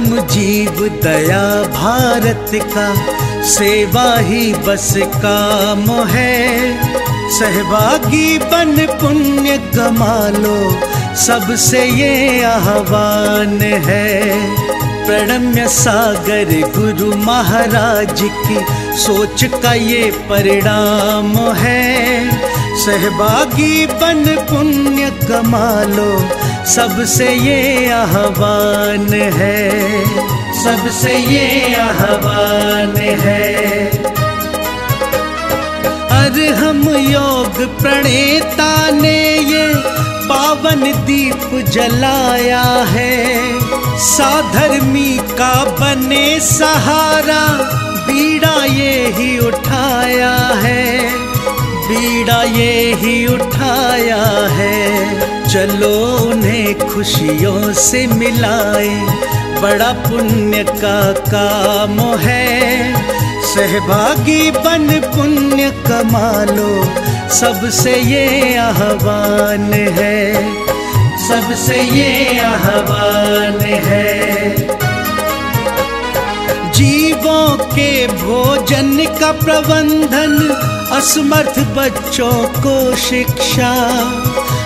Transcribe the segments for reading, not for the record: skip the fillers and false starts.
हम जीव दया भारत का, सेवा ही बस काम है। सहभागी बन पुण्य कमा लो, सबसे ये आह्वान है। प्रणम्य सागर गुरु महाराज की सोच का ये परिणाम है। सहभागी बन पुण्य कमा लो, सबसे ये आह्वान है, सबसे ये आह्वान है। अरहम योग प्रणेता ने ये पावन दीप जलाया है। साधर्मी का बने सहारा, बीड़ा ये ही उठाया है, बीड़ा ये ही उठाया है। चलो उन्हें खुशियों से मिलाए, बड़ा पुण्य का काम है। सहभागी बन पुण्य कमा लो, सबसे ये आह्वान है, सबसे ये आह्वान है। जीवों के भोजन का प्रबंधन, असमर्थ बच्चों को शिक्षा,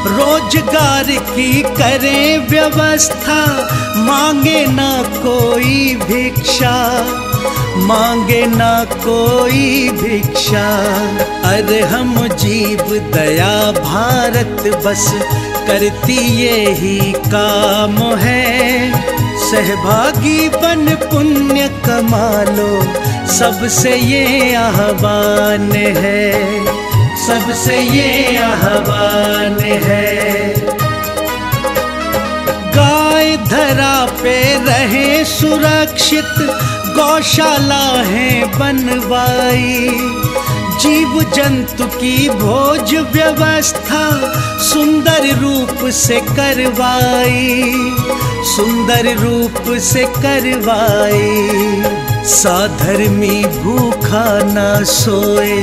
रोजगार की करें व्यवस्था। मांगे ना कोई भिक्षा, मांगे ना कोई भिक्षा। अरे हम जीव दया भारत बस करती ये ही काम है। सहभागी बन पुण्य कमा लो, सबसे ये आह्वान है, सबसे ये आह्वान है। गाय धरा पे रहे सुरक्षित, गौशाला है बनवाई। जीव जंतु की भोज व्यवस्था सुंदर रूप से करवाई, सुंदर रूप से करवाई। साधर्मी भूखा ना सोए,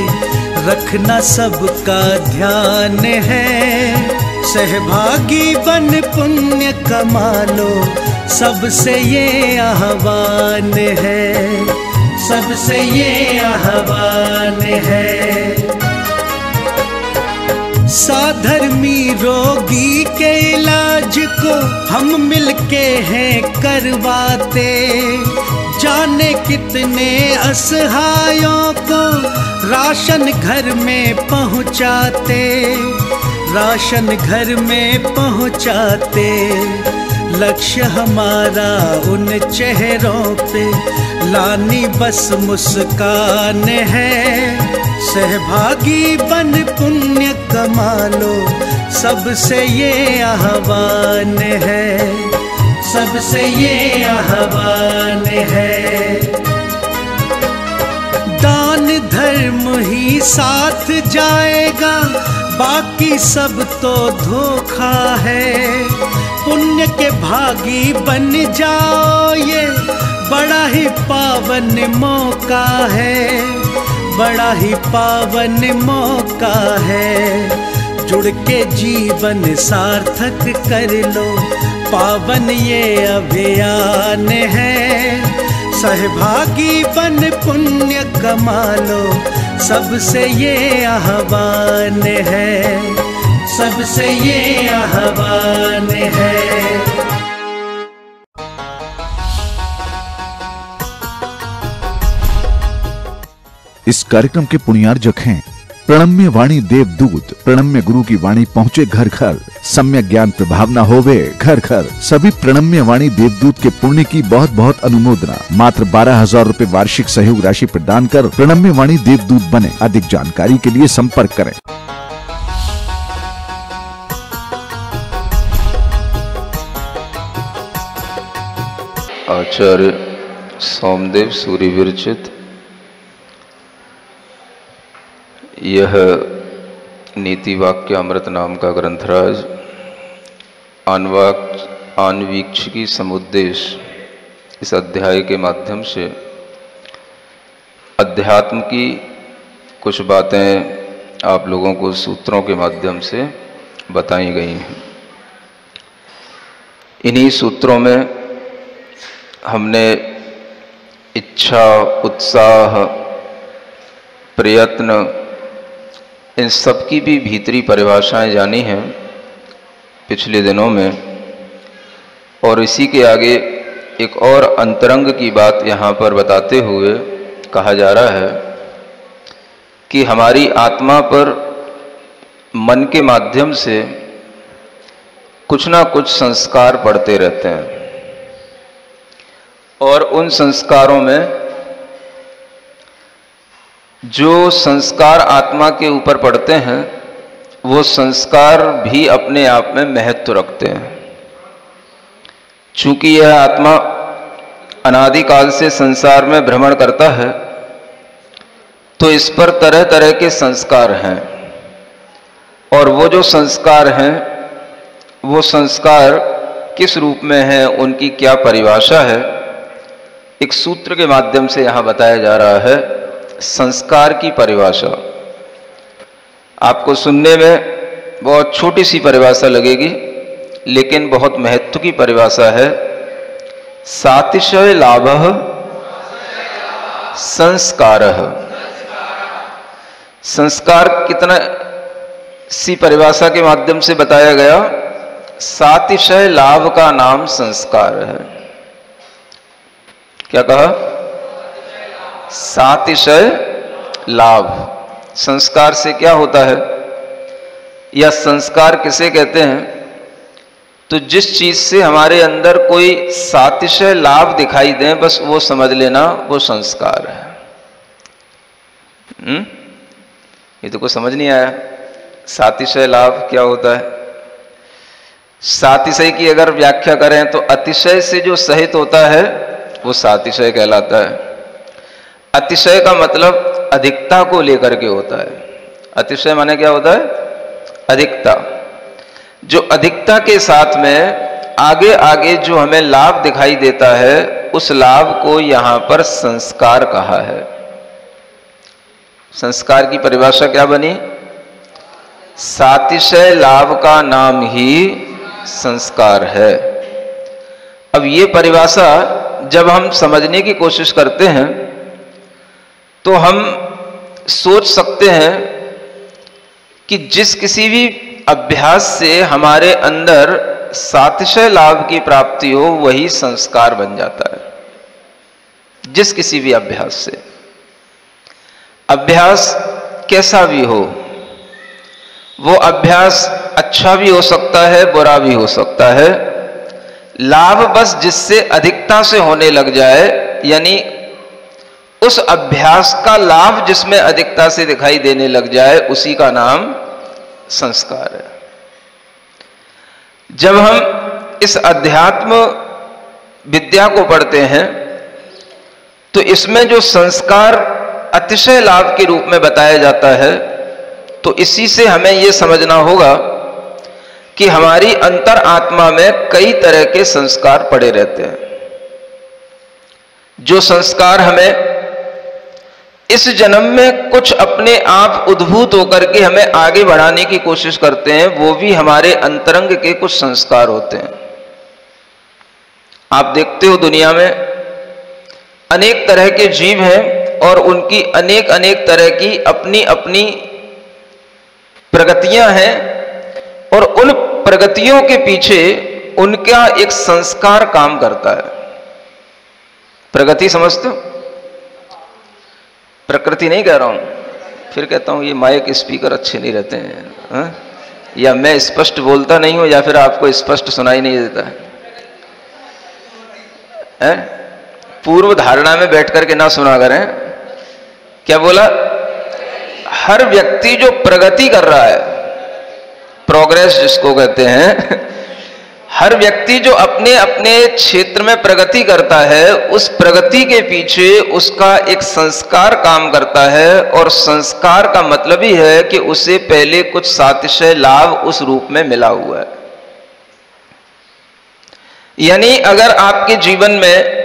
रखना सबका ध्यान है। सहभागी बन पुण्य कमा लो, सबसे ये आह्वान है, सबसे ये आह्वान है। साधर्मी रोगी के इलाज को हम मिलके हैं करवाते। जाने कितने असहायों को राशन घर में पहुंचाते, राशन घर में पहुंचाते। लक्ष्य हमारा उन चेहरों पे लानी बस मुस्कान है। सहभागी बन पुण्य कमा लो, सबसे ये आह्वान है, सबसे ये आह्वान है। दान धर्म ही साथ जाएगा, बाकी सब तो धोखा है। पुण्य के भागी बन जाओ, ये बड़ा ही पावन मौका है, बड़ा ही पावन मौका है। जुड़ के जीवन सार्थक कर लो, पावन ये अभियान है। सहभागी बन पुण्य कमा लो, सबसे ये आह्वान है, सबसे ये आह्वान है। इस कार्यक्रम के पुण्यार्जक हैं प्रणम्य वाणी देवदूत। प्रणम्य गुरु की वाणी पहुँचे घर घर, सम्यक ज्ञान प्रभावना होवे घर घर। सभी प्रणम्य वाणी देवदूत के पुण्य की बहुत बहुत अनुमोदना। मात्र 12,000 रुपए वार्षिक सहयोग राशि प्रदान कर प्रणम्य वाणी देवदूत बने। अधिक जानकारी के लिए संपर्क करें। आचार्य सोमदेव सूर्य विरचित यह नीति वाक्य अमृत नाम का ग्रंथराज आन्वीक्षिकी समुद्देश इस अध्याय के माध्यम से अध्यात्म की कुछ बातें आप लोगों को सूत्रों के माध्यम से बताई गई हैं। इन्हीं सूत्रों में हमने इच्छा, उत्साह, प्रयत्न, इन सब की भी भीतरी परिभाषाएं जानी हैं पिछले दिनों में, और इसी के आगे एक और अंतरंग की बात यहाँ पर बताते हुए कहा जा रहा है कि हमारी आत्मा पर मन के माध्यम से कुछ ना कुछ संस्कार पड़ते रहते हैं, और उन संस्कारों में जो संस्कार आत्मा के ऊपर पड़ते हैं वो संस्कार भी अपने आप में महत्व रखते हैं। चूंकि यह आत्मा अनादिकाल से संसार में भ्रमण करता है तो इस पर तरह तरह के संस्कार हैं, और वो जो संस्कार हैं वो संस्कार किस रूप में हैं, उनकी क्या परिभाषा है, एक सूत्र के माध्यम से यहाँ बताया जा रहा है। संस्कार की परिभाषा आपको सुनने में बहुत छोटी सी परिभाषा लगेगी, लेकिन बहुत महत्व की परिभाषा है। सातिशय लाभः संस्कारः। संस्कार कितना सी परिभाषा के माध्यम से बताया गया, सातिशय लाभ का नाम संस्कार है। क्या कहा? सातिशय लाभ। संस्कार से क्या होता है, या संस्कार किसे कहते हैं? तो जिस चीज से हमारे अंदर कोई सातिशय लाभ दिखाई दे, बस वो समझ लेना वो संस्कार है। ये तो कुछ समझ नहीं आया, सातिशय लाभ क्या होता है? सातिशय की अगर व्याख्या करें तो अतिशय से जो सहित होता है वो सातिशय कहलाता है। अतिशय का मतलब अधिकता को लेकर के होता है। अतिशय माने क्या होता है? अधिकता। जो अधिकता के साथ में आगे आगे जो हमें लाभ दिखाई देता है, उस लाभ को यहां पर संस्कार कहा है। संस्कार की परिभाषा क्या बनी? सातिशय लाभ का नाम ही संस्कार है। अब ये परिभाषा जब हम समझने की कोशिश करते हैं तो हम सोच सकते हैं कि जिस किसी भी अभ्यास से हमारे अंदर सातिशय लाभ की प्राप्ति हो वही संस्कार बन जाता है। जिस किसी भी अभ्यास से, अभ्यास कैसा भी हो, वो अभ्यास अच्छा भी हो सकता है, बुरा भी हो सकता है। लाभ बस जिससे अधिकता से होने लग जाए, यानी उस अभ्यास का लाभ जिसमें अधिकता से दिखाई देने लग जाए, उसी का नाम संस्कार है। जब हम इस अध्यात्म विद्या को पढ़ते हैं तो इसमें जो संस्कार अतिशय लाभ के रूप में बताया जाता है, तो इसी से हमें यह समझना होगा कि हमारी अंतर आत्मा में कई तरह के संस्कार पड़े रहते हैं। जो संस्कार हमें इस जन्म में कुछ अपने आप उद्भूत होकर के हमें आगे बढ़ाने की कोशिश करते हैं, वो भी हमारे अंतरंग के कुछ संस्कार होते हैं। आप देखते हो दुनिया में अनेक तरह के जीव हैं और उनकी अनेक अनेक तरह की अपनी अपनी प्रगतियां हैं, और उन प्रगतियों के पीछे उनका एक संस्कार काम करता है। प्रगति समझते हो? प्रकृति नहीं कह रहा हूं, फिर कहता हूं ये माइक स्पीकर अच्छे नहीं रहते हैं, हा? या मैं स्पष्ट बोलता नहीं हूं, या फिर आपको स्पष्ट सुनाई नहीं देता है? पूर्व धारणा में बैठ करके ना सुना करें। क्या बोला? हर व्यक्ति जो प्रगति कर रहा है, प्रोग्रेस जिसको कहते हैं, हर व्यक्ति जो अपने अपने क्षेत्र में प्रगति करता है, उस प्रगति के पीछे उसका एक संस्कार काम करता है, और संस्कार का मतलब ही है कि उसे पहले कुछ सातिशय लाभ उस रूप में मिला हुआ है। यानी अगर आपके जीवन में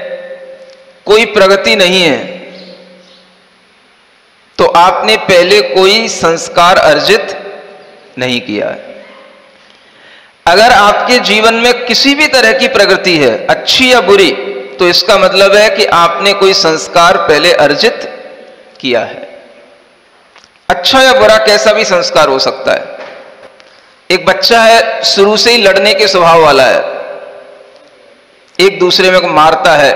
कोई प्रगति नहीं है तो आपने पहले कोई संस्कार अर्जित नहीं किया है। अगर आपके जीवन में किसी भी तरह की प्रगति है, अच्छी या बुरी, तो इसका मतलब है कि आपने कोई संस्कार पहले अर्जित किया है। अच्छा या बुरा कैसा भी संस्कार हो सकता है। एक बच्चा है, शुरू से ही लड़ने के स्वभाव वाला है, एक दूसरे में मारता है,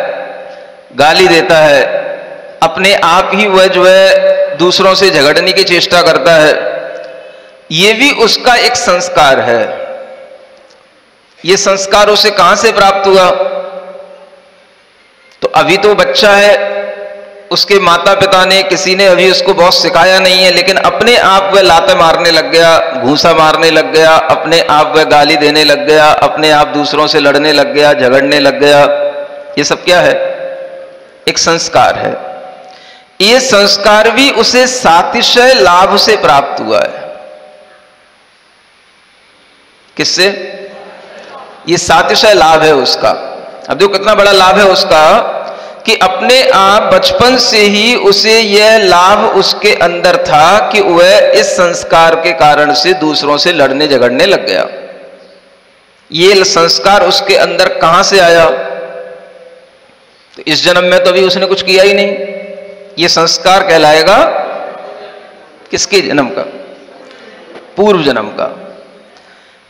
गाली देता है, अपने आप ही वह जो है दूसरों से झगड़ने की चेष्टा करता है, यह भी उसका एक संस्कार है। यह संस्कार उसे कहां से प्राप्त हुआ? तो अभी तो बच्चा है, उसके माता पिता ने, किसी ने अभी उसको बहुत सिखाया नहीं है, लेकिन अपने आप वह लाते मारने लग गया, घूंसा मारने लग गया, अपने आप वह गाली देने लग गया, अपने आप दूसरों से लड़ने लग गया, झगड़ने लग गया। ये सब क्या है? एक संस्कार है। ये संस्कार भी उसे सातिशय लाभ से प्राप्त हुआ है। किससे? ये सातिशय लाभ है उसका। अब देखो कितना बड़ा लाभ है उसका कि अपने आप बचपन से ही उसे यह लाभ उसके अंदर था कि वह इस संस्कार के कारण से दूसरों से लड़ने झगड़ने लग गया। ये संस्कार उसके अंदर कहां से आया? तो इस जन्म में तो अभी उसने कुछ किया ही नहीं। ये संस्कार कहलाएगा किसके जन्म का? पूर्व जन्म का।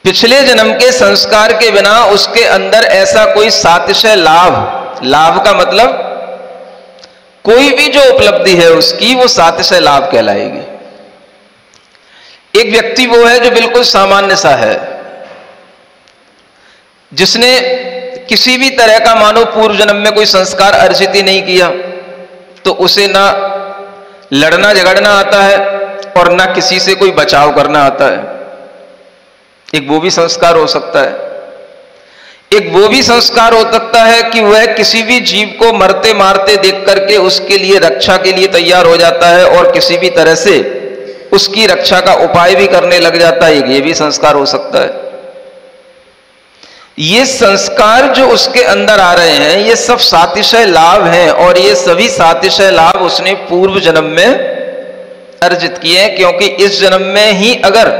पिछले जन्म के संस्कार के बिना उसके अंदर ऐसा कोई सातिशय लाभ, लाभ का मतलब कोई भी जो उपलब्धि है उसकी, वो सातिशय लाभ कहलाएगी। एक व्यक्ति वो है जो बिल्कुल सामान्य सा है, जिसने किसी भी तरह का मानो पूर्व जन्म में कोई संस्कार अर्जित ही नहीं किया, तो उसे ना लड़ना झगड़ना आता है और ना किसी से कोई बचाव करना आता है। एक वो भी संस्कार हो सकता है। एक वो भी संस्कार हो सकता है कि वह किसी भी जीव को मरते मारते देख करके उसके लिए रक्षा के लिए तैयार हो जाता है और किसी भी तरह से उसकी रक्षा का उपाय भी करने लग जाता है। ये भी संस्कार हो सकता है। ये संस्कार जो उसके अंदर आ रहे हैं, ये सब सातिशय लाभ हैं और ये सभी सातिशय लाभ उसने पूर्व जन्म में अर्जित किए हैं। क्योंकि इस जन्म में ही अगर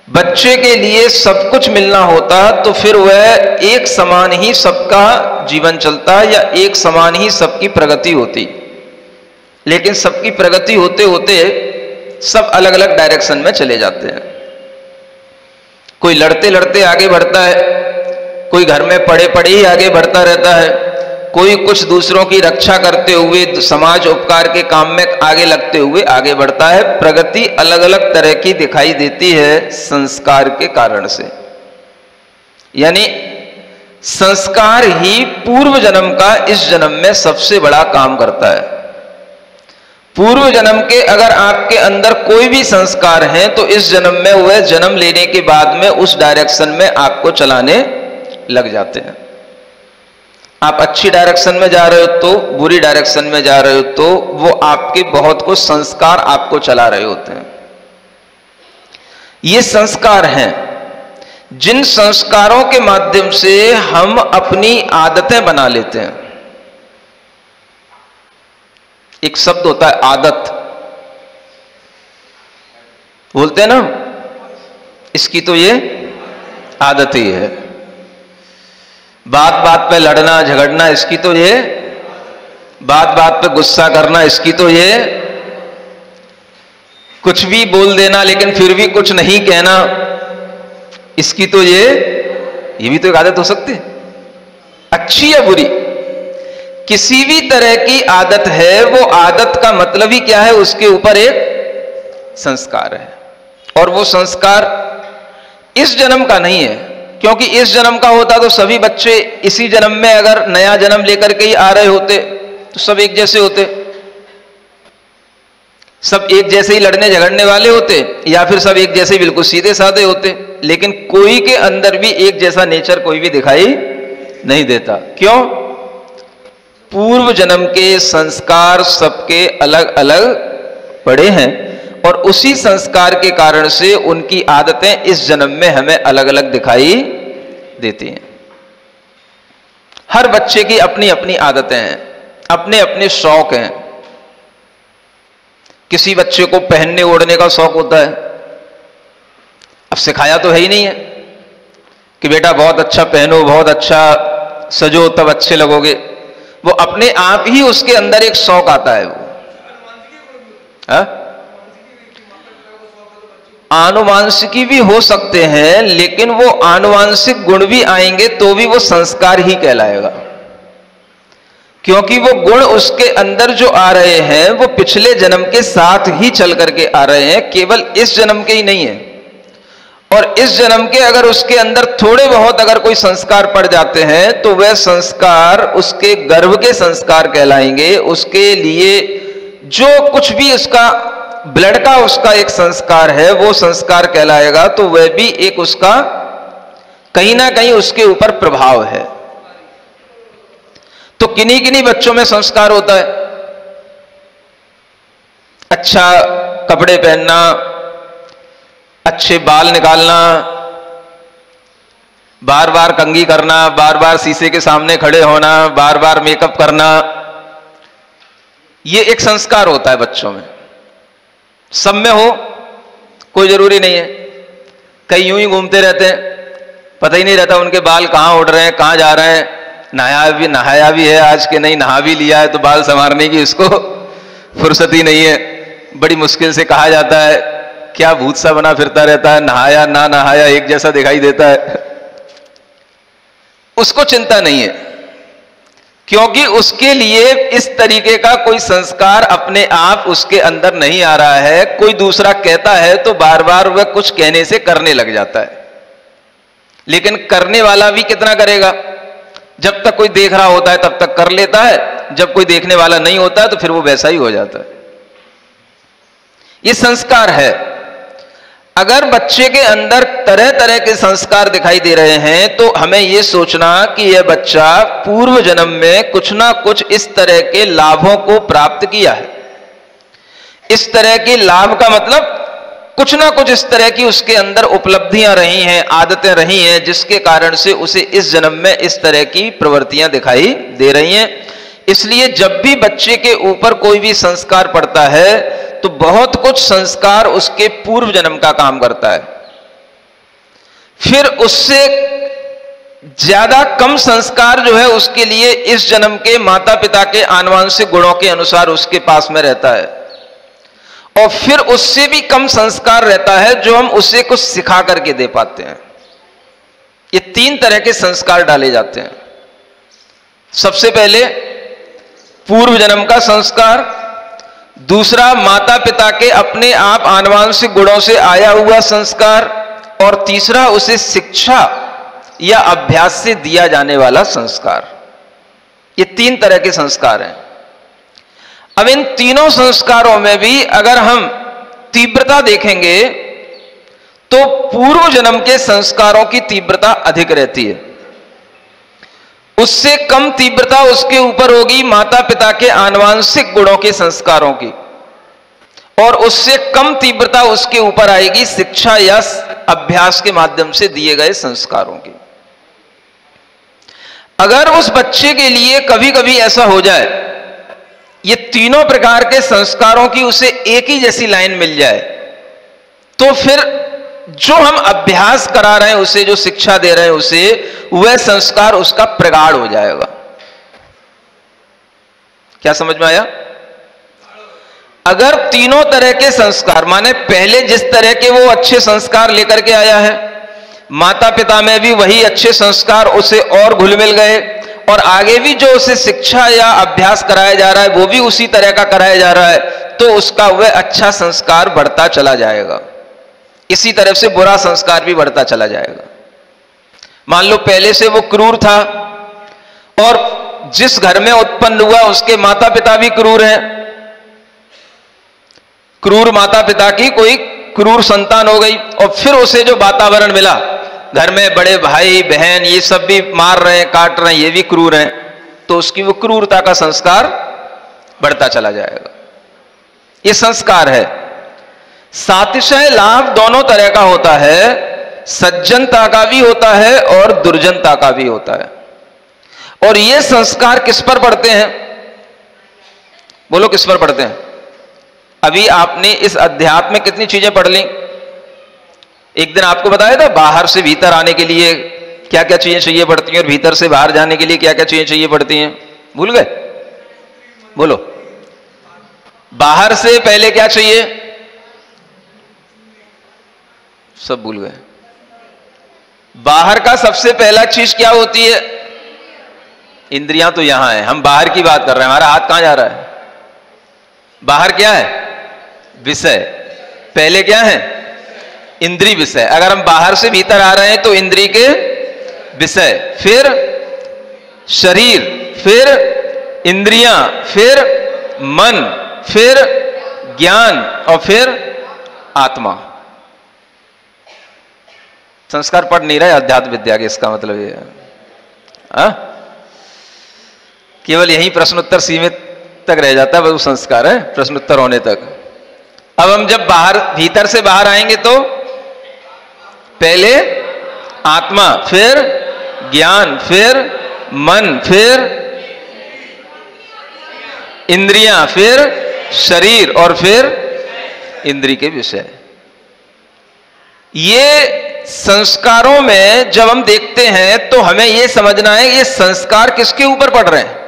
बच्चे के लिए सब कुछ मिलना होता तो फिर वह एक समान ही सबका जीवन चलता या एक समान ही सबकी प्रगति होती। लेकिन सबकी प्रगति होते होते सब अलग अलग डायरेक्शन में चले जाते हैं। कोई लड़ते लड़ते आगे बढ़ता है, कोई घर में पड़े पड़े ही आगे बढ़ता रहता है, कोई कुछ दूसरों की रक्षा करते हुए समाज उपकार के काम में आगे लगते हुए आगे बढ़ता है। प्रगति अलग अलग तरह की दिखाई देती है संस्कार के कारण से। यानी संस्कार ही पूर्व जन्म का इस जन्म में सबसे बड़ा काम करता है। पूर्व जन्म के अगर आपके अंदर कोई भी संस्कार हैं तो इस जन्म में वह जन्म लेने के बाद में उस डायरेक्शन में आपको चलाने लग जाते हैं। आप अच्छी डायरेक्शन में जा रहे हो तो, बुरी डायरेक्शन में जा रहे हो तो, वो आपके बहुत कुछ संस्कार आपको चला रहे होते हैं। ये संस्कार हैं जिन संस्कारों के माध्यम से हम अपनी आदतें बना लेते हैं। एक शब्द होता है आदत, बोलते हैं ना, इसकी तो ये आदत ही है। बात बात पे लड़ना झगड़ना, इसकी तो ये बात बात पे गुस्सा करना, इसकी तो ये कुछ भी बोल देना लेकिन फिर भी कुछ नहीं कहना, इसकी तो ये भी तो एक आदत हो सकती है। अच्छी या बुरी, किसी भी तरह की आदत है, वो आदत का मतलब ही क्या है? उसके ऊपर एक संस्कार है। और वो संस्कार इस जन्म का नहीं है, क्योंकि इस जन्म का होता तो सभी बच्चे इसी जन्म में अगर नया जन्म लेकर के ही आ रहे होते तो सब एक जैसे होते, सब एक जैसे ही लड़ने झगड़ने वाले होते, या फिर सब एक जैसे बिल्कुल सीधे साधे होते। लेकिन कोई के अंदर भी एक जैसा नेचर कोई भी दिखाई नहीं देता। क्यों? पूर्व जन्म के संस्कार सबके अलग अलग पड़े हैं और उसी संस्कार के कारण से उनकी आदतें इस जन्म में हमें अलग अलग दिखाई देती हैं। हर बच्चे की अपनी अपनी आदतें हैं, अपने अपने शौक हैं। किसी बच्चे को पहनने ओढ़ने का शौक होता है, अब सिखाया तो है ही नहीं है कि बेटा बहुत अच्छा पहनो, बहुत अच्छा सजो तब अच्छे लगोगे, वो अपने आप ही उसके अंदर एक शौक आता है। वो आनुवांशिकी भी हो सकते हैं, लेकिन वो आनुवांशिक गुण भी आएंगे तो भी वो संस्कार ही कहलाएगा, क्योंकि वो गुण उसके अंदर जो आ रहे हैं वो पिछले जन्म के साथ ही चल करके आ रहे हैं, केवल इस जन्म के ही नहीं है। और इस जन्म के अगर उसके अंदर थोड़े बहुत अगर कोई संस्कार पड़ जाते हैं तो वह संस्कार उसके गर्भ के संस्कार कहलाएंगे। उसके लिए जो कुछ भी उसका ब्लड का उसका एक संस्कार है वो संस्कार कहलाएगा, तो वह भी एक उसका कहीं ना कहीं उसके ऊपर प्रभाव है। तो किन्हीं किन्हीं बच्चों में संस्कार होता है अच्छा कपड़े पहनना, अच्छे बाल निकालना, बार बार कंघी करना, बार बार शीशे के सामने खड़े होना, बार बार मेकअप करना, ये एक संस्कार होता है बच्चों में। सब में हो कोई जरूरी नहीं है। कई यूं ही घूमते रहते हैं, पता ही नहीं रहता उनके बाल कहां उड़ रहे हैं, कहां जा रहे हैं। नहाया भी है आज के, नहीं नहा भी लिया है तो बाल संवारने की इसको फुर्सत ही नहीं है। बड़ी मुश्किल से कहा जाता है क्या भूत सा बना फिरता रहता है, नहाया ना नहाया एक जैसा दिखाई देता है। उसको चिंता नहीं है, क्योंकि उसके लिए इस तरीके का कोई संस्कार अपने आप उसके अंदर नहीं आ रहा है। कोई दूसरा कहता है तो बार बार वह कुछ कहने से करने लग जाता है, लेकिन करने वाला भी कितना करेगा। जब तक कोई देख रहा होता है तब तक कर लेता है, जब कोई देखने वाला नहीं होता है तो फिर वो वैसा ही हो जाता है। ये संस्कार है। अगर बच्चे के अंदर तरह तरह के संस्कार दिखाई दे रहे हैं तो हमें यह सोचना कि यह बच्चा पूर्व जन्म में कुछ ना कुछ इस तरह के लाभों को प्राप्त किया है। इस तरह के लाभ का मतलब कुछ ना कुछ इस तरह की उसके अंदर उपलब्धियां रही हैं, आदतें रही हैं, जिसके कारण से उसे इस जन्म में इस तरह की प्रवृत्तियां दिखाई दे रही हैं। इसलिए जब भी बच्चे के ऊपर कोई भी संस्कार पड़ता है तो बहुत कुछ संस्कार उसके पूर्व जन्म का काम करता है, फिर उससे ज्यादा कम संस्कार जो है उसके लिए इस जन्म के माता पिता के आनुवंशिक गुणों के अनुसार उसके पास में रहता है, और फिर उससे भी कम संस्कार रहता है जो हम उसे कुछ सिखा करके दे पाते हैं। ये तीन तरह के संस्कार डाले जाते हैं। सबसे पहले पूर्व जन्म का संस्कार, दूसरा माता पिता के अपने आप आनुवंशिक गुणों से आया हुआ संस्कार, और तीसरा उसे शिक्षा या अभ्यास से दिया जाने वाला संस्कार। ये तीन तरह के संस्कार हैं। अब इन तीनों संस्कारों में भी अगर हम तीव्रता देखेंगे तो पूर्व जन्म के संस्कारों की तीव्रता अधिक रहती है। उससे कम तीव्रता उसके ऊपर होगी माता पिता के आनुवंशिक गुणों के संस्कारों की, और उससे कम तीव्रता उसके ऊपर आएगी शिक्षा या अभ्यास के माध्यम से दिए गए संस्कारों की। अगर उस बच्चे के लिए कभी कभी ऐसा हो जाए ये तीनों प्रकार के संस्कारों की उसे एक ही जैसी लाइन मिल जाए, तो फिर जो हम अभ्यास करा रहे हैं उसे, जो शिक्षा दे रहे हैं उसे, वह संस्कार उसका प्रगाढ़ हो जाएगा। क्या समझ में आया? अगर तीनों तरह के संस्कार, माने पहले जिस तरह के वो अच्छे संस्कार लेकर के आया है, माता पिता में भी वही अच्छे संस्कार उसे और घुल मिल गए, और आगे भी जो उसे शिक्षा या अभ्यास कराया जा रहा है वो भी उसी तरह का कराया जा रहा है, तो उसका वह अच्छा संस्कार बढ़ता चला जाएगा। इसी तरह से बुरा संस्कार भी बढ़ता चला जाएगा। मान लो पहले से वो क्रूर था और जिस घर में उत्पन्न हुआ उसके माता पिता भी क्रूर हैं, क्रूर माता पिता की कोई क्रूर संतान हो गई, और फिर उसे जो वातावरण मिला, घर में बड़े भाई बहन ये सब भी मार रहे हैं, काट रहे हैं, ये भी क्रूर हैं, तो उसकी वो क्रूरता का संस्कार बढ़ता चला जाएगा। ये संस्कार है। सातिशय लाभ दोनों तरह का होता है, सज्जनता का भी होता है और दुर्जनता का भी होता है। और ये संस्कार किस पर पड़ते हैं? बोलो किस पर पड़ते हैं? अभी आपने इस अध्यात्म में कितनी चीजें पढ़ ली? एक दिन आपको बताया था बाहर से भीतर आने के लिए क्या क्या चीजें चाहिए पड़ती हैं और भीतर से बाहर जाने के लिए क्या क्या चीजें चाहिए पड़ती हैं? भूल गए? बोलो। बाहर से पहले क्या चाहिए? सब भूल गए। बाहर का सबसे पहला चीज क्या होती है? इंद्रियां तो यहां है, हम बाहर की बात कर रहे हैं। हमारा हाथ कहां जा रहा है? बाहर क्या है? विषय। पहले क्या है? इंद्रिय विषय। अगर हम बाहर से भीतर आ रहे हैं तो इंद्रिय के विषय, फिर शरीर, फिर इंद्रियां, फिर मन, फिर ज्ञान और फिर आत्मा। संस्कार पढ़ नहीं रहे अध्यात्म विद्या के, इसका मतलब ये है केवल यही प्रश्नोत्तर सीमित तक रह जाता है, वो संस्कार है प्रश्नोत्तर होने तक। अब हम जब बाहर भीतर से बाहर आएंगे तो पहले आत्मा, फिर ज्ञान, फिर मन, फिर इंद्रियां, फिर शरीर और फिर इंद्रिय के विषय। ये संस्कारों में जब हम देखते हैं तो हमें यह समझना है ये संस्कार किसके ऊपर पड़ रहे हैं?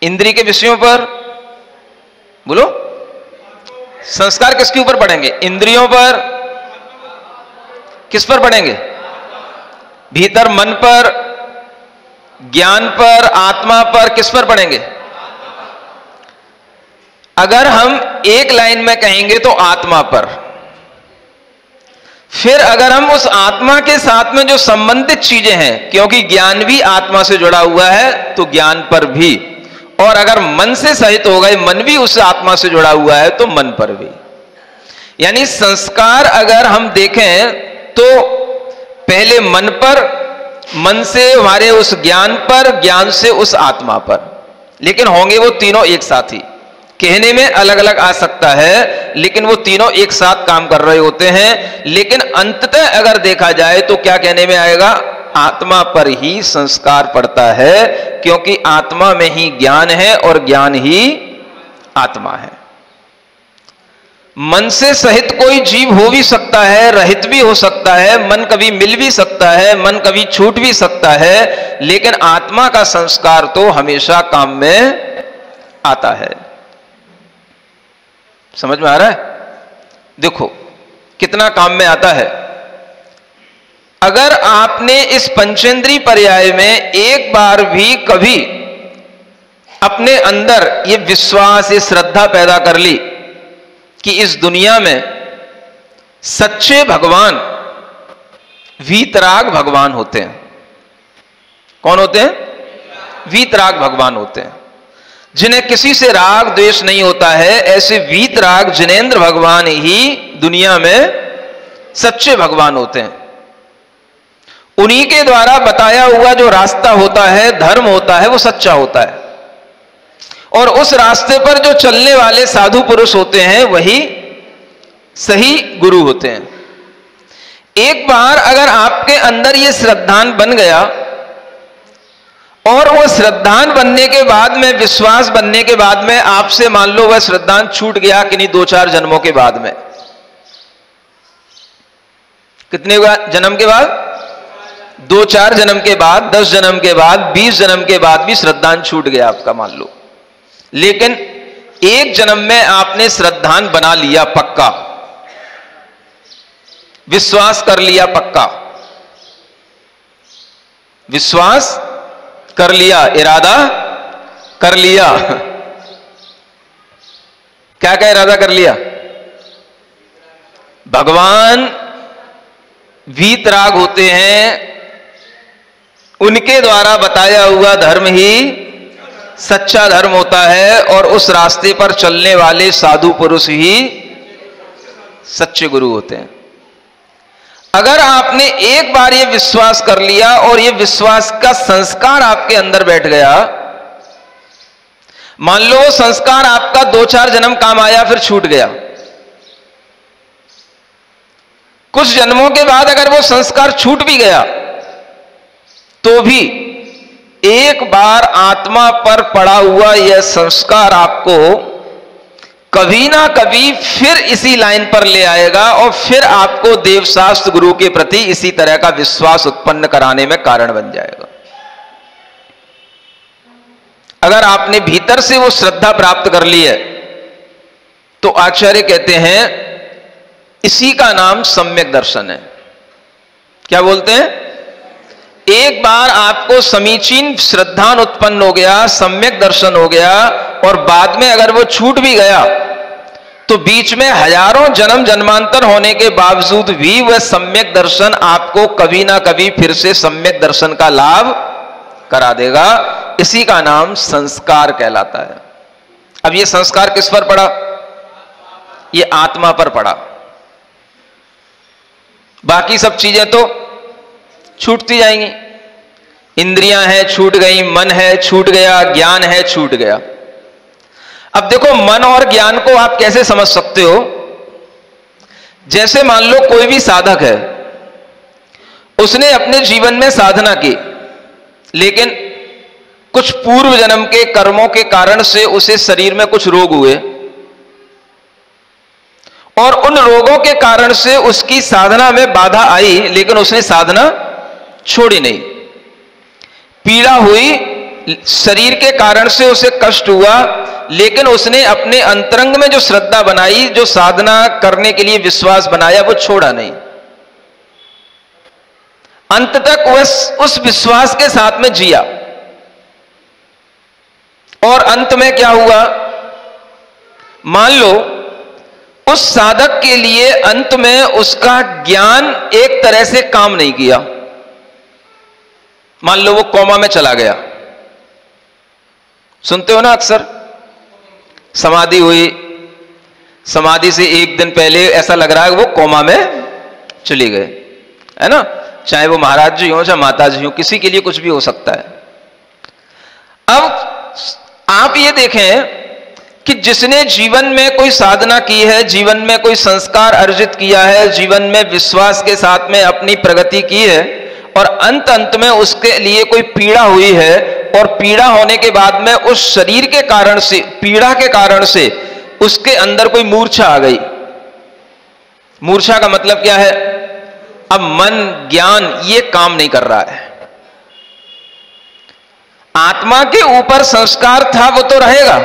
इंद्रिय के विषयों पर। बोलो, संस्कार किसके ऊपर पड़ेंगे? इंद्रियों पर। किस पर पड़ेंगे? भीतर मन पर, ज्ञान पर, आत्मा पर। किस पर पड़ेंगे? अगर हम एक लाइन में कहेंगे तो आत्मा पर। फिर अगर हम उस आत्मा के साथ में जो संबंधित चीजें हैं, क्योंकि ज्ञान भी आत्मा से जुड़ा हुआ है, तो ज्ञान पर भी। और अगर मन से सहित हो गए, मन भी उस आत्मा से जुड़ा हुआ है, तो मन पर भी। यानी संस्कार अगर हम देखें तो पहले मन पर, मन से हमारे उस ज्ञान पर, ज्ञान से उस आत्मा पर। लेकिन होंगे वो तीनों एक साथ ही। कहने में अलग अलग आ सकता है, लेकिन वो तीनों एक साथ काम कर रहे होते हैं। लेकिन अंततः अगर देखा जाए तो क्या कहने में आएगा? आत्मा पर ही संस्कार पड़ता है, क्योंकि आत्मा में ही ज्ञान है और ज्ञान ही आत्मा है। मन से सहित कोई जीव हो भी सकता है, रहित भी हो सकता है, मन कभी मिल भी सकता है, मन कभी छूट भी सकता है, लेकिन आत्मा का संस्कार तो हमेशा काम में आता है। समझ में आ रहा है? देखो कितना काम में आता है। अगर आपने इस पंचेंद्रीय पर्याय में एक बार भी कभी अपने अंदर ये विश्वास, ये श्रद्धा पैदा कर ली कि इस दुनिया में सच्चे भगवान वीतराग भगवान होते हैं। कौन होते हैं? वीतराग भगवान होते हैं, जिन्हें किसी से राग द्वेष नहीं होता है। ऐसे वीतराग जिनेंद्र भगवान ही दुनिया में सच्चे भगवान होते हैं। उन्हीं के द्वारा बताया हुआ जो रास्ता होता है, धर्म होता है, वो सच्चा होता है। और उस रास्ते पर जो चलने वाले साधु पुरुष होते हैं वही सही गुरु होते हैं। एक बार अगर आपके अंदर ये श्रद्धान बन गया, और वो श्रद्धान बनने के बाद में, विश्वास बनने के बाद में आपसे मान लो वह श्रद्धान छूट गया किन्हीं 2-4 जन्मों के बाद में। कितने जन्म के बाद? 2-4 जन्म के बाद, 10 जन्म के बाद, 20 जन्म के बाद भी श्रद्धान छूट गया आपका मान लो। लेकिन एक जन्म में आपने श्रद्धान बना लिया पक्का, विश्वास कर लिया पक्का, विश्वास कर लिया, इरादा कर लिया। क्या क्या इरादा कर लिया? भगवान वीतराग होते हैं, उनके द्वारा बताया हुआ धर्म ही सच्चा धर्म होता है, और उस रास्ते पर चलने वाले साधु पुरुष ही सच्चे गुरु होते हैं। अगर आपने एक बार ये विश्वास कर लिया और ये विश्वास का संस्कार आपके अंदर बैठ गया, मान लो वो संस्कार आपका 2-4 जन्म काम आया, फिर छूट गया। कुछ जन्मों के बाद अगर वो संस्कार छूट भी गया तो भी एक बार आत्मा पर पड़ा हुआ यह संस्कार आपको कभी ना कभी फिर इसी लाइन पर ले आएगा और फिर आपको देवशास्त्र गुरु के प्रति इसी तरह का विश्वास उत्पन्न कराने में कारण बन जाएगा। अगर आपने भीतर से वो श्रद्धा प्राप्त कर ली है तो आचार्य कहते हैं इसी का नाम सम्यक दर्शन है। क्या बोलते हैं? एक बार आपको समीचीन श्रद्धा उत्पन्न हो गया, सम्यक दर्शन हो गया, और बाद में अगर वो छूट भी गया तो बीच में हजारों जन्म जन्मांतर होने के बावजूद भी वह सम्यक दर्शन आपको कभी ना कभी फिर से सम्यक दर्शन का लाभ करा देगा। इसी का नाम संस्कार कहलाता है। अब ये संस्कार किस पर पड़ा? ये आत्मा पर पड़ा। बाकी सब चीजें तो छूटती जाएंगी। इंद्रियां हैं, छूट गई, मन है, छूट गया, ज्ञान है, छूट गया। अब देखो, मन और ज्ञान को आप कैसे समझ सकते हो? जैसे मान लो कोई भी साधक है, उसने अपने जीवन में साधना की, लेकिन कुछ पूर्व जन्म के कर्मों के कारण से उसे शरीर में कुछ रोग हुए, और उन रोगों के कारण से उसकी साधना में बाधा आई, लेकिन उसने साधना छोड़ी नहीं। पीड़ा हुई, शरीर के कारण से उसे कष्ट हुआ, लेकिन उसने अपने अंतरंग में जो श्रद्धा बनाई, जो साधना करने के लिए विश्वास बनाया, वो छोड़ा नहीं। अंत तक वह उस विश्वास के साथ में जिया। और अंत में क्या हुआ? मान लो उस साधक के लिए अंत में उसका ज्ञान एक तरह से काम नहीं किया। मान लो वो कोमा में चला गया। सुनते हो ना अक्सर, समाधि हुई, समाधि से एक दिन पहले ऐसा लग रहा है कि वो कोमा में चले गए, है ना? चाहे वो महाराज जी हो, चाहे माता जी हो, किसी के लिए कुछ भी हो सकता है। अब आप ये देखें कि जिसने जीवन में कोई साधना की है, जीवन में कोई संस्कार अर्जित किया है, जीवन में विश्वास के साथ में अपनी प्रगति की है, और अंत में उसके लिए कोई पीड़ा हुई है, और पीड़ा होने के बाद में उस शरीर के कारण से, पीड़ा के कारण से उसके अंदर कोई मूर्छा आ गई। मूर्छा का मतलब क्या है? अब मन, ज्ञान ये काम नहीं कर रहा है। आत्मा के ऊपर संस्कार था, वो तो रहेगा,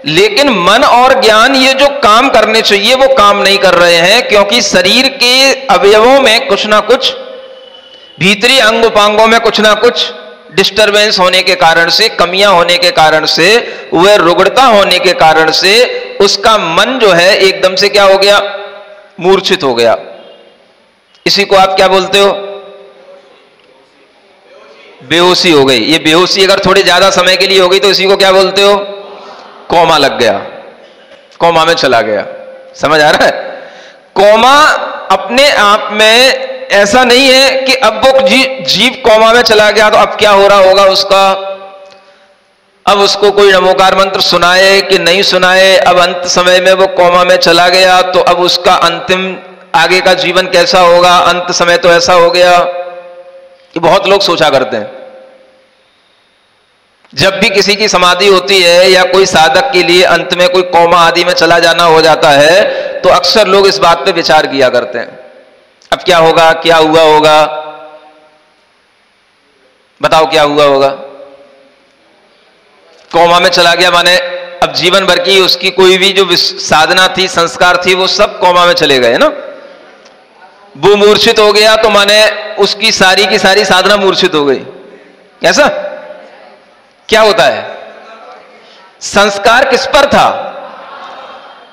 लेकिन मन और ज्ञान ये जो काम करने चाहिए वो काम नहीं कर रहे हैं, क्योंकि शरीर के अवयवों में कुछ ना कुछ, भीतरी अंग उपांगों में कुछ ना कुछ डिस्टरबेंस होने के कारण से, कमियां होने के कारण से, वह रुग्णता होने के कारण से उसका मन जो है एकदम से क्या हो गया? मूर्छित हो गया। इसी को आप क्या बोलते हो? बेहोशी हो गई। ये बेहोशी अगर थोड़ी ज्यादा समय के लिए हो गई तो इसी को क्या बोलते हो? कोमा लग गया, कोमा में चला गया। समझ आ रहा है? कोमा अपने आप में ऐसा नहीं है कि अब वो जीव कोमा में चला गया तो अब क्या हो रहा होगा उसका, अब उसको कोई नमोकार मंत्र सुनाए कि नहीं सुनाए, अब अंत समय में वो कोमा में चला गया तो अब उसका अंतिम आगे का जीवन कैसा होगा, अंत समय तो ऐसा हो गया। ये बहुत लोग सोचा करते हैं। जब भी किसी की समाधि होती है या कोई साधक के लिए अंत में कोई कोमा आदि में चला जाना हो जाता है तो अक्सर लोग इस बात पे विचार किया करते हैं, अब क्या होगा, क्या हुआ होगा, बताओ क्या हुआ होगा। कोमा में चला गया माने अब जीवन भर की उसकी कोई भी जो साधना थी, संस्कार थी, वो सब कोमा में चले गए ना। वो मूर्छित हो गया तो माने उसकी सारी की सारी साधना मूर्छित हो गई। ऐसा क्या होता है? संस्कार किस पर था?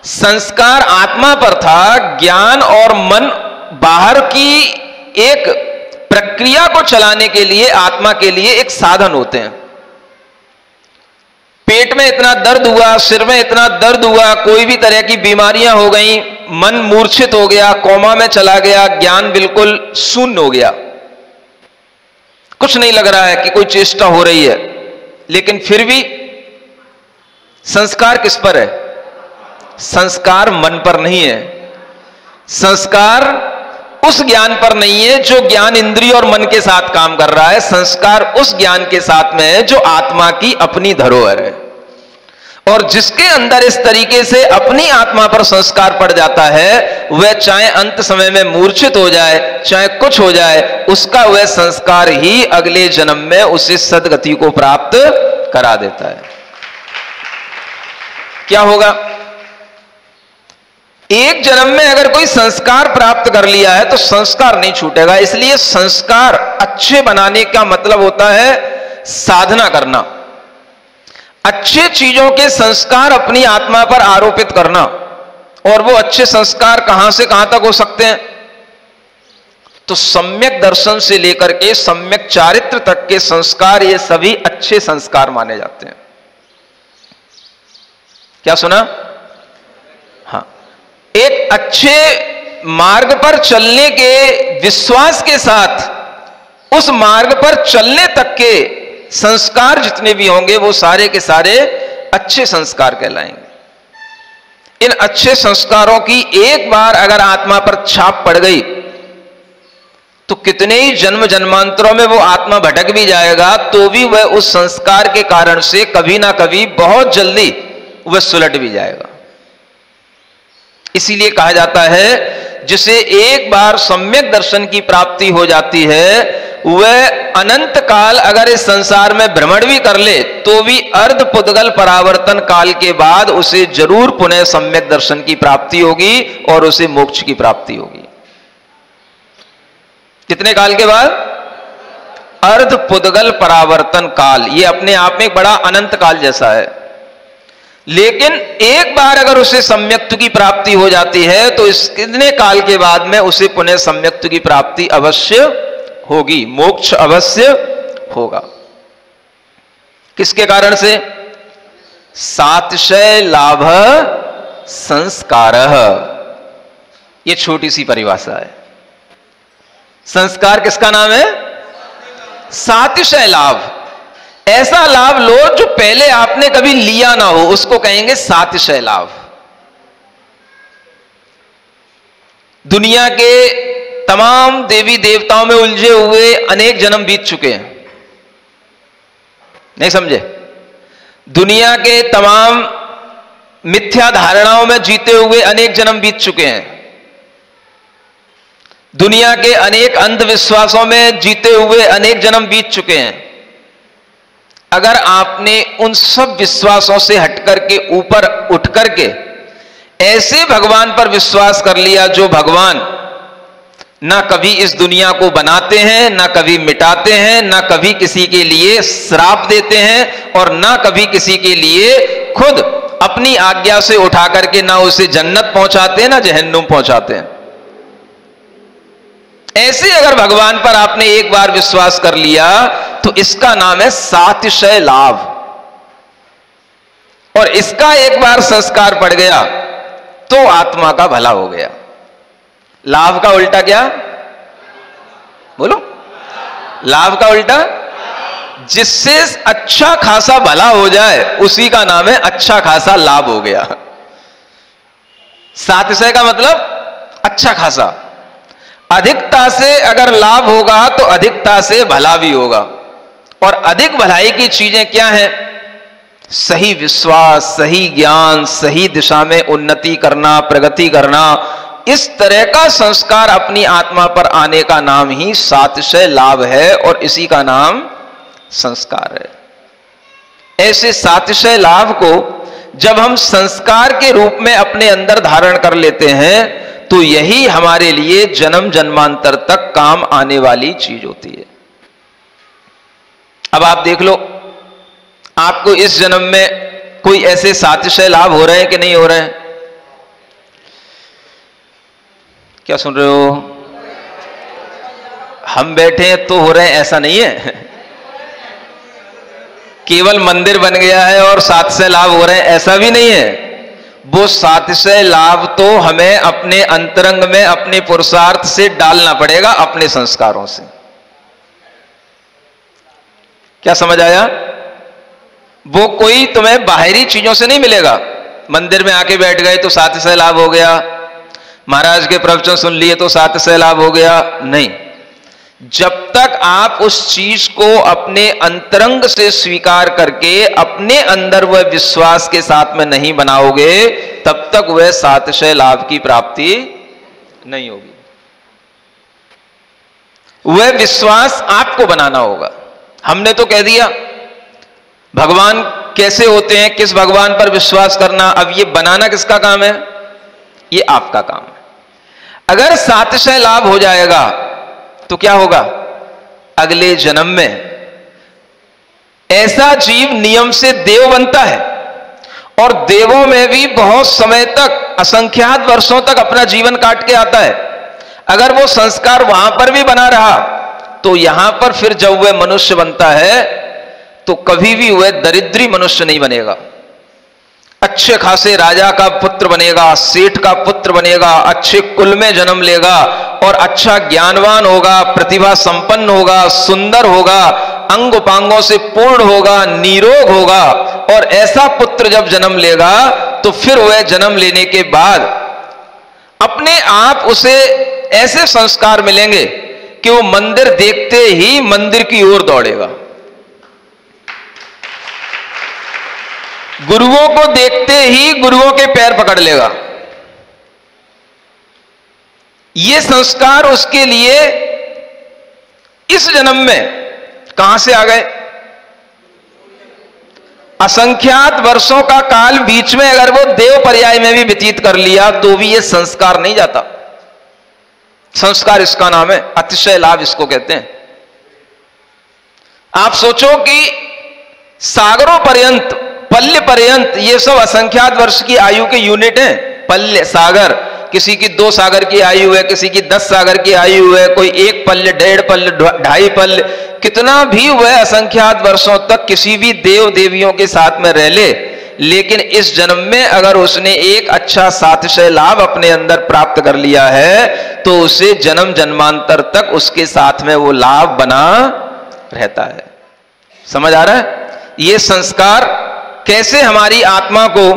संस्कार आत्मा पर था। ज्ञान और मन बाहर की एक प्रक्रिया को चलाने के लिए, आत्मा के लिए एक साधन होते हैं। पेट में इतना दर्द हुआ, सिर में इतना दर्द हुआ, कोई भी तरह की बीमारियां हो गई, मन मूर्छित हो गया, कोमा में चला गया, ज्ञान बिल्कुल शून्य हो गया, कुछ नहीं लग रहा है कि कोई चेष्टा हो रही है, लेकिन फिर भी संस्कार किस पर है? संस्कार मन पर नहीं है। संस्कार उस ज्ञान पर नहीं है जो ज्ञान इंद्रिय और मन के साथ काम कर रहा है। संस्कार उस ज्ञान के साथ में है जो आत्मा की अपनी धरोहर है। और जिसके अंदर इस तरीके से अपनी आत्मा पर संस्कार पड़ जाता है, वह चाहे अंत समय में मूर्छित हो जाए, चाहे कुछ हो जाए, उसका वह संस्कार ही अगले जन्म में उसे सद्गति को प्राप्त करा देता है। क्या होगा? एक जन्म में अगर कोई संस्कार प्राप्त कर लिया है तो संस्कार नहीं छूटेगा। इसलिए संस्कार अच्छे बनाने का मतलब होता है साधना करना, अच्छे चीजों के संस्कार अपनी आत्मा पर आरोपित करना। और वो अच्छे संस्कार कहां से कहां तक हो सकते हैं? तो सम्यक दर्शन से लेकर के सम्यक चारित्र तक के संस्कार, ये सभी अच्छे संस्कार माने जाते हैं। क्या सुना? हाँ, एक अच्छे मार्ग पर चलने के विश्वास के साथ उस मार्ग पर चलने तक के संस्कार जितने भी होंगे वो सारे के सारे अच्छे संस्कार कहलाएंगे। इन अच्छे संस्कारों की एक बार अगर आत्मा पर छाप पड़ गई तो कितने ही जन्म जन्मांतरों में वो आत्मा भटक भी जाएगा तो भी वह उस संस्कार के कारण से कभी ना कभी बहुत जल्दी वह सुलट भी जाएगा। इसीलिए कहा जाता है जिसे एक बार सम्यक दर्शन की प्राप्ति हो जाती है वह अनंत काल अगर इस संसार में भ्रमण भी कर ले तो भी अर्ध पुद्गल परावर्तन काल के बाद उसे जरूर पुनः सम्यक दर्शन की प्राप्ति होगी और उसे मोक्ष की प्राप्ति होगी। कितने काल के बाद? अर्ध पुद्गल परावर्तन काल। यह अपने आप में एक बड़ा अनंत काल जैसा है, लेकिन एक बार अगर उसे सम्यक्त्व की प्राप्ति हो जाती है तो इस कितने काल के बाद में उसे पुनः सम्यक्त्व की प्राप्ति अवश्य होगी, मोक्ष अवश्य होगा। किसके कारण से? सातिशय लाभ संस्कारः। यह छोटी सी परिभाषा है। संस्कार किसका नाम है? सातिशय लाभ। ऐसा लाभ लो जो पहले आपने कभी लिया ना हो, उसको कहेंगे सातिशय लाभ। दुनिया के तमाम देवी देवताओं में उलझे हुए अनेक जन्म बीत चुके हैं, नहीं समझे? दुनिया के तमाम मिथ्या धारणाओं में जीते हुए अनेक जन्म बीत चुके हैं। दुनिया के अनेक अंधविश्वासों में जीते हुए अनेक जन्म बीत चुके हैं। अगर आपने उन सब विश्वासों से हटकर के ऊपर उठ करके ऐसे भगवान पर विश्वास कर लिया जो भगवान ना कभी इस दुनिया को बनाते हैं, ना कभी मिटाते हैं, ना कभी किसी के लिए श्राप देते हैं और ना कभी किसी के लिए खुद अपनी आज्ञा से उठा करके ना उसे जन्नत पहुंचाते हैं ना जहन्नुम पहुंचाते हैं, ऐसे अगर भगवान पर आपने एक बार विश्वास कर लिया तो इसका नाम है सातिशय लाभ। और इसका एक बार संस्कार पड़ गया तो आत्मा का भला हो गया। लाभ का उल्टा क्या? बोलो। लाभ का उल्टा? जिससे अच्छा खासा भला हो जाए उसी का नाम है अच्छा खासा लाभ हो गया। सातिशय का मतलब अच्छा खासा। अधिकता से अगर लाभ होगा तो अधिकता से भला भी होगा। और अधिक भलाई की चीजें क्या हैं? सही विश्वास, सही ज्ञान, सही दिशा में उन्नति करना, प्रगति करना। इस तरह का संस्कार अपनी आत्मा पर आने का नाम ही सातिशय लाभ है और इसी का नाम संस्कार है। ऐसे सातिशय लाभ को जब हम संस्कार के रूप में अपने अंदर धारण कर लेते हैं तो यही हमारे लिए जन्म जन्मांतर तक काम आने वाली चीज होती है। अब आप देख लो, आपको इस जन्म में कोई ऐसे सातिशय लाभ हो रहे हैं कि नहीं हो रहे हैं? क्या सुन रहे हो? हम बैठे हैं तो हो रहे हैं ऐसा नहीं है। केवल मंदिर बन गया है और सातिशय लाभ हो रहे हैं ऐसा भी नहीं है। वो सातिशय लाभ तो हमें अपने अंतरंग में अपने पुरुषार्थ से डालना पड़ेगा, अपने संस्कारों से। क्या समझ आया? वो कोई तुम्हें बाहरी चीजों से नहीं मिलेगा। मंदिर में आके बैठ गए तो सातिशय लाभ हो गया, महाराज के प्रवचन सुन लिए तो सातिशय लाभ हो गया, नहीं। जब तक आप उस चीज को अपने अंतरंग से स्वीकार करके अपने अंदर वह विश्वास के साथ में नहीं बनाओगे, तब तक वह सातिशय लाभ की प्राप्ति नहीं होगी। वह विश्वास आपको बनाना होगा। हमने तो कह दिया भगवान कैसे होते हैं, किस भगवान पर विश्वास करना, अब ये बनाना किसका काम है? ये आपका काम है। अगर सातिशय लाभ हो जाएगा तो क्या होगा? अगले जन्म में ऐसा जीव नियम से देव बनता है, और देवों में भी बहुत समय तक, असंख्यात वर्षों तक अपना जीवन काट के आता है। अगर वो संस्कार वहां पर भी बना रहा तो यहां पर फिर जब वह मनुष्य बनता है तो कभी भी वह दरिद्री मनुष्य नहीं बनेगा। अच्छे खासे राजा का पुत्र बनेगा, सेठ का पुत्र बनेगा, अच्छे कुल में जन्म लेगा और अच्छा ज्ञानवान होगा, प्रतिभा संपन्न होगा, सुंदर होगा, अंग उपांगों से पूर्ण होगा, निरोग होगा। और ऐसा पुत्र जब जन्म लेगा तो फिर वह जन्म लेने के बाद अपने आप उसे ऐसे संस्कार मिलेंगे कि वो मंदिर देखते ही मंदिर की ओर दौड़ेगा, गुरुओं को देखते ही गुरुओं के पैर पकड़ लेगा। ये संस्कार उसके लिए इस जन्म में कहां से आ गए? असंख्यात वर्षों का काल बीच में अगर वो देव पर्याय में भी व्यतीत कर लिया तो भी ये संस्कार नहीं जाता। संस्कार इसका नाम है, अतिशय लाभ इसको कहते हैं। आप सोचो कि सागरों पर्यंत, पल्य पर्यंत, ये सब असंख्यात वर्ष की आयु के यूनिट हैं। पल्य, सागर, किसी की 2 सागर की आयु है, किसी की 10 सागर की आयु है, कोई 1 पल्य, 1.5 पल्य, 2.5 पल्य, कितना भी वह असंख्यात वर्षों तक किसी भी देव देवियों के साथ में रह ले, लेकिन इस जन्म में अगर उसने एक अच्छा सातिशय लाभ अपने अंदर प्राप्त कर लिया है तो उसे जन्म जन्मांतर तक उसके साथ में वो लाभ बना रहता है। समझ आ रहा है? ये संस्कार कैसे हमारी आत्मा को,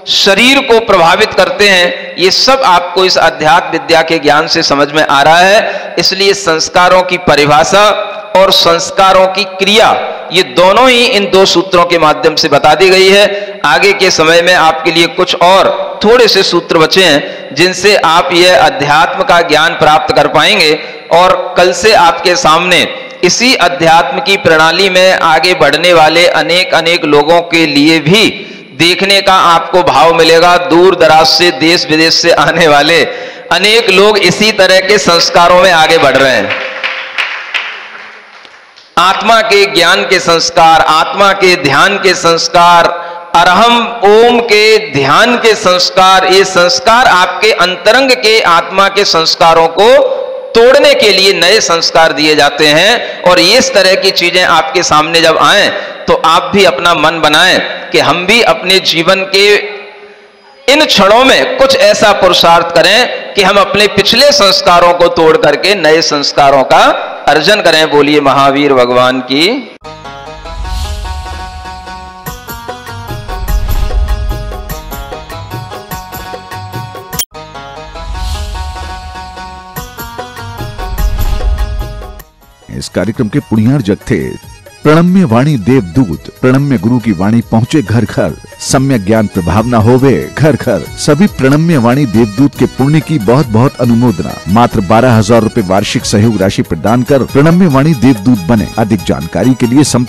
शरीर को प्रभावित करते हैं, ये सब आपको इस अध्यात्म विद्या के ज्ञान से समझ में आ रहा है। इसलिए संस्कारों की परिभाषा और संस्कारों की क्रिया, ये दोनों ही इन 2 सूत्रों के माध्यम से बता दी गई है। आगे के समय में आपके लिए कुछ और थोड़े से सूत्र बचे हैं जिनसे आप यह अध्यात्म का ज्ञान प्राप्त कर पाएंगे, और कल से आपके सामने इसी अध्यात्म की प्रणाली में आगे बढ़ने वाले अनेक अनेक लोगों के लिए भी देखने का आपको भाव मिलेगा। दूर दराज से, देश विदेश से आने वाले अनेक लोग इसी तरह के संस्कारों में आगे बढ़ रहे हैं। आत्मा के ज्ञान के संस्कार, आत्मा के ध्यान के संस्कार, अरहम ओम के ध्यान के संस्कार, ये संस्कार आपके अंतरंग के आत्मा के संस्कारों को तोड़ने के लिए नए संस्कार दिए जाते हैं। और इस तरह की चीजें आपके सामने जब आए तो आप भी अपना मन बनाएं कि हम भी अपने जीवन के इन क्षणों में कुछ ऐसा पुरुषार्थ करें कि हम अपने पिछले संस्कारों को तोड़ करके नए संस्कारों का अर्जन करें। बोलिए महावीर भगवान की। इस कार्यक्रम के पुण्यार जग थे प्रणम्य वाणी देवदूत। प्रणम्य गुरु की वाणी पहुंचे घर घर, सम्यक ज्ञान प्रभावना होवे घर घर। सभी प्रणम्य वाणी देवदूत के पुण्य की बहुत बहुत अनुमोदना। मात्र 12,000 रुपए वार्षिक सहयोग राशि प्रदान कर प्रणम्य वाणी देवदूत बने। अधिक जानकारी के लिए संपर्क